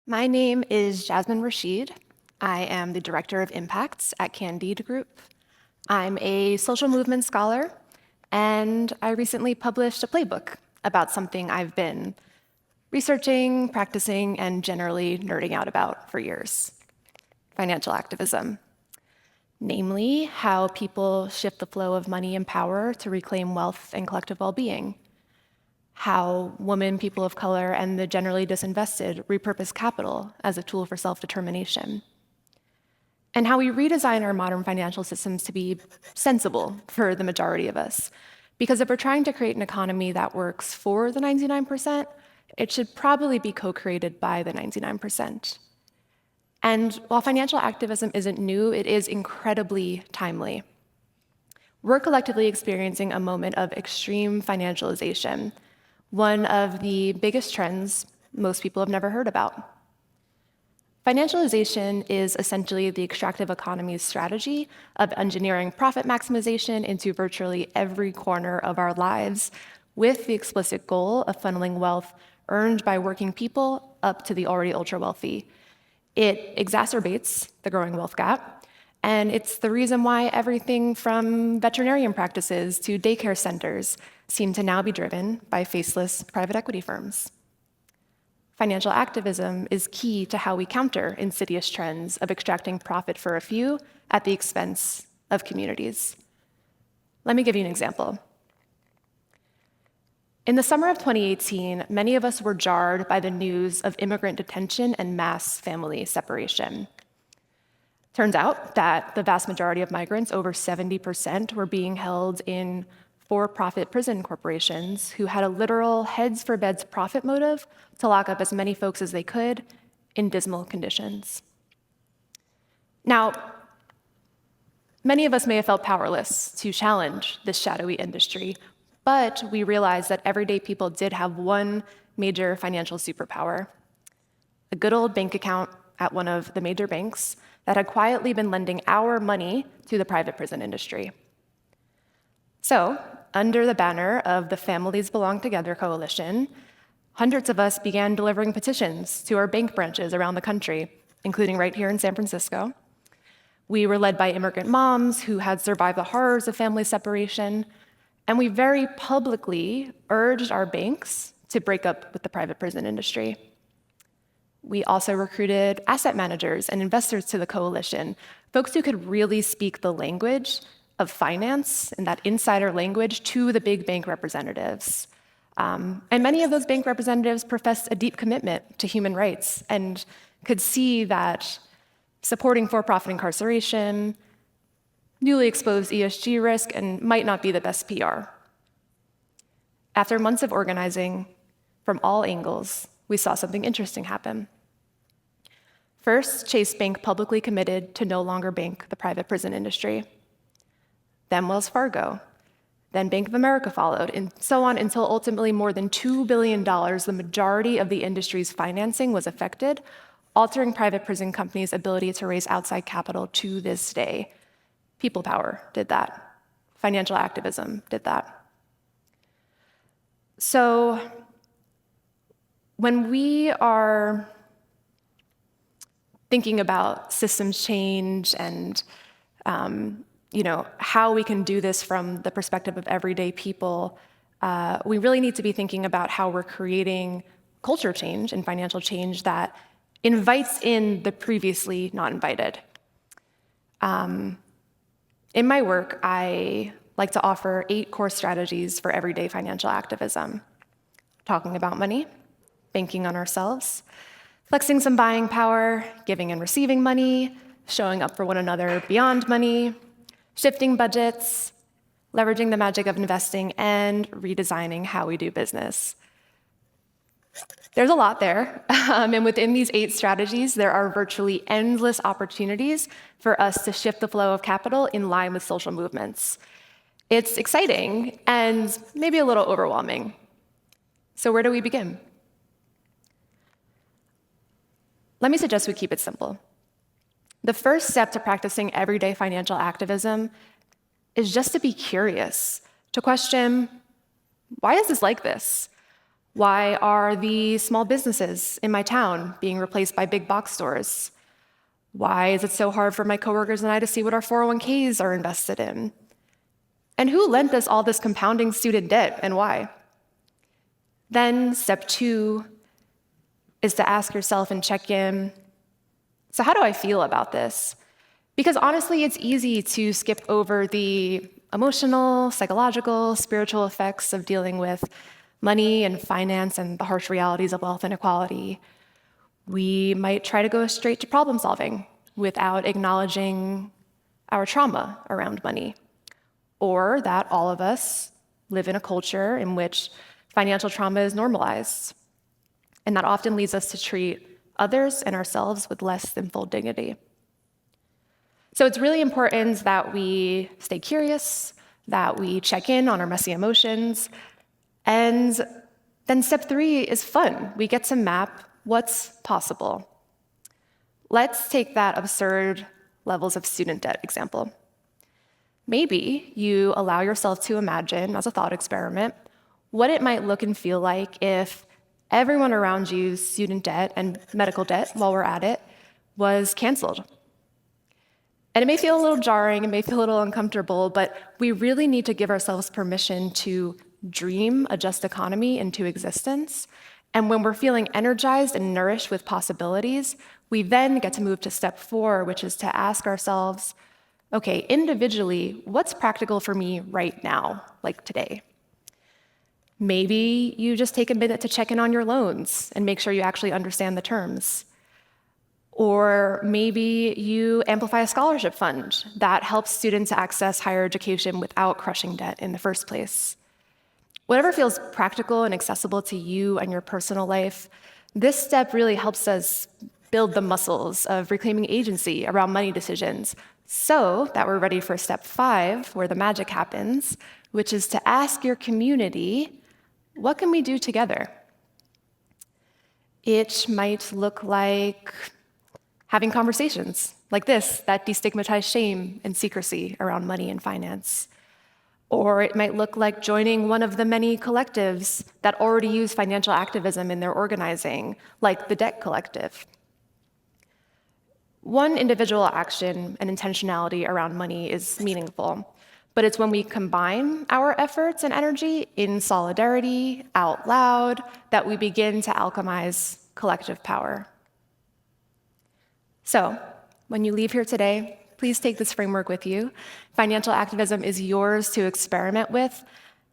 My name is Jasmine Rashid. I am the Director of Impacts at Candide Group. I'm a social movement scholar, and I recently published a playbook about something I've been researching, practicing, and generally nerding out about for years: financial activism. Namely, how people shift the flow of money and power to reclaim wealth and collective well-being. How women, people of color, and the generally disinvested repurpose capital as a tool for self-determination. And how we redesign our modern financial systems to be sensible for the majority of us. Because if we're trying to create an economy that works for the 99%, it should probably be co-created by the 99%. And while financial activism isn't new, it is incredibly timely. We're collectively experiencing a moment of extreme financialization, one of the biggest trends most people have never heard about. Financialization is essentially the extractive economy's strategy of engineering profit maximization into virtually every corner of our lives, with the explicit goal of funneling wealth earned by working people up to the already ultra-wealthy. It exacerbates the growing wealth gap, and it's the reason why everything from veterinarian practices to daycare centers seem to now be driven by faceless private equity firms. Financial activism is key to how we counter insidious trends of extracting profit for a few at the expense of communities. Let me give you an example. In the summer of 2018, many of us were jarred by the news of immigrant detention and mass family separation. Turns out that the vast majority of migrants, over 70%, were being held in for-profit prison corporations who had a literal heads-for-beds profit motive to lock up as many folks as they could in dismal conditions. Now, many of us may have felt powerless to challenge this shadowy industry, but we realized that everyday people did have one major financial superpower: a good old bank account at one of the major banks that had quietly been lending our money to the private prison industry. So, under the banner of the Families Belong Together coalition, hundreds of us began delivering petitions to our bank branches around the country, including right here in San Francisco. We were led by immigrant moms who had survived the horrors of family separation, and we very publicly urged our banks to break up with the private prison industry. We also recruited asset managers and investors to the coalition, folks who could really speak the language of finance and that insider language to the big bank representatives. And many of those bank representatives professed a deep commitment to human rights and could see that supporting for-profit incarceration, newly exposed ESG risk, and might not be the best PR. After months of organizing from all angles, we saw something interesting happen. First, Chase Bank publicly committed to no longer bank the private prison industry. Then Wells Fargo. Then Bank of America followed, and so on until ultimately more than $2 billion, the majority of the industry's financing, was affected, altering private prison companies' ability to raise outside capital to this day. People power did that. Financial activism did that. So when we are thinking about systems change and how we can do this from the perspective of everyday people, we really need to be thinking about how we're creating culture change and financial change that invites in the previously not invited. In my work, I like to offer 8 core strategies for everyday financial activism: talking about money, banking on ourselves, flexing some buying power, giving and receiving money, showing up for one another beyond money, shifting budgets, leveraging the magic of investing, and redesigning how we do business. There's a lot there, and within these 8 strategies, there are virtually endless opportunities for us to shift the flow of capital in line with social movements. It's exciting and maybe a little overwhelming. So where do we begin? Let me suggest we keep it simple. The first step to practicing everyday financial activism is just to be curious, to question, why is this like this? Why are the small businesses in my town being replaced by big box stores? Why is it so hard for my coworkers and I to see what our 401ks are invested in? And who lent us all this compounding student debt and why? Then step 2 is to ask yourself and check in, so how do I feel about this? Because honestly, it's easy to skip over the emotional, psychological, spiritual effects of dealing with money and finance and the harsh realities of wealth inequality. We might try to go straight to problem solving without acknowledging our trauma around money, or that all of us live in a culture in which financial trauma is normalized, and that often leads us to treat others and ourselves with less than full dignity. So it's really important that we stay curious, that we check in on our messy emotions, and then step 3 is fun. We get to map what's possible. Let's take that absurd levels of student debt example. Maybe you allow yourself to imagine, as a thought experiment, what it might look and feel like if everyone around you's student debt and medical debt, while we're at it, was canceled. And it may feel a little jarring, it may feel a little uncomfortable, but we really need to give ourselves permission to dream a just economy into existence. And when we're feeling energized and nourished with possibilities, we then get to move to step 4, which is to ask ourselves, okay, individually, what's practical for me right now, like today? Maybe you just take a minute to check in on your loans and make sure you actually understand the terms. Or maybe you amplify a scholarship fund that helps students access higher education without crushing debt in the first place. Whatever feels practical and accessible to you and your personal life, this step really helps us build the muscles of reclaiming agency around money decisions so that we're ready for step 5, where the magic happens, which is to ask your community, what can we do together? It might look like having conversations like this that destigmatize shame and secrecy around money and finance. Or it might look like joining one of the many collectives that already use financial activism in their organizing, like the Debt Collective. One individual action and intentionality around money is meaningful, but it's when we combine our efforts and energy in solidarity, out loud, that we begin to alchemize collective power. So, when you leave here today, please take this framework with you. Financial activism is yours to experiment with,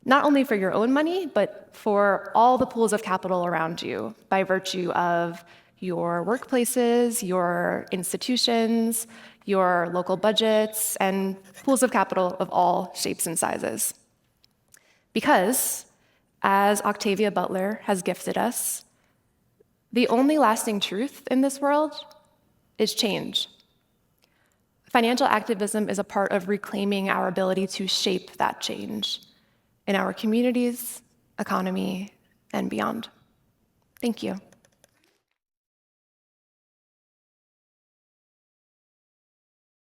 not only for your own money, but for all the pools of capital around you by virtue of your workplaces, your institutions, your local budgets, and pools of capital of all shapes and sizes. Because, as Octavia Butler has gifted us, the only lasting truth in this world is change. Financial activism is a part of reclaiming our ability to shape that change in our communities, economy, and beyond. Thank you.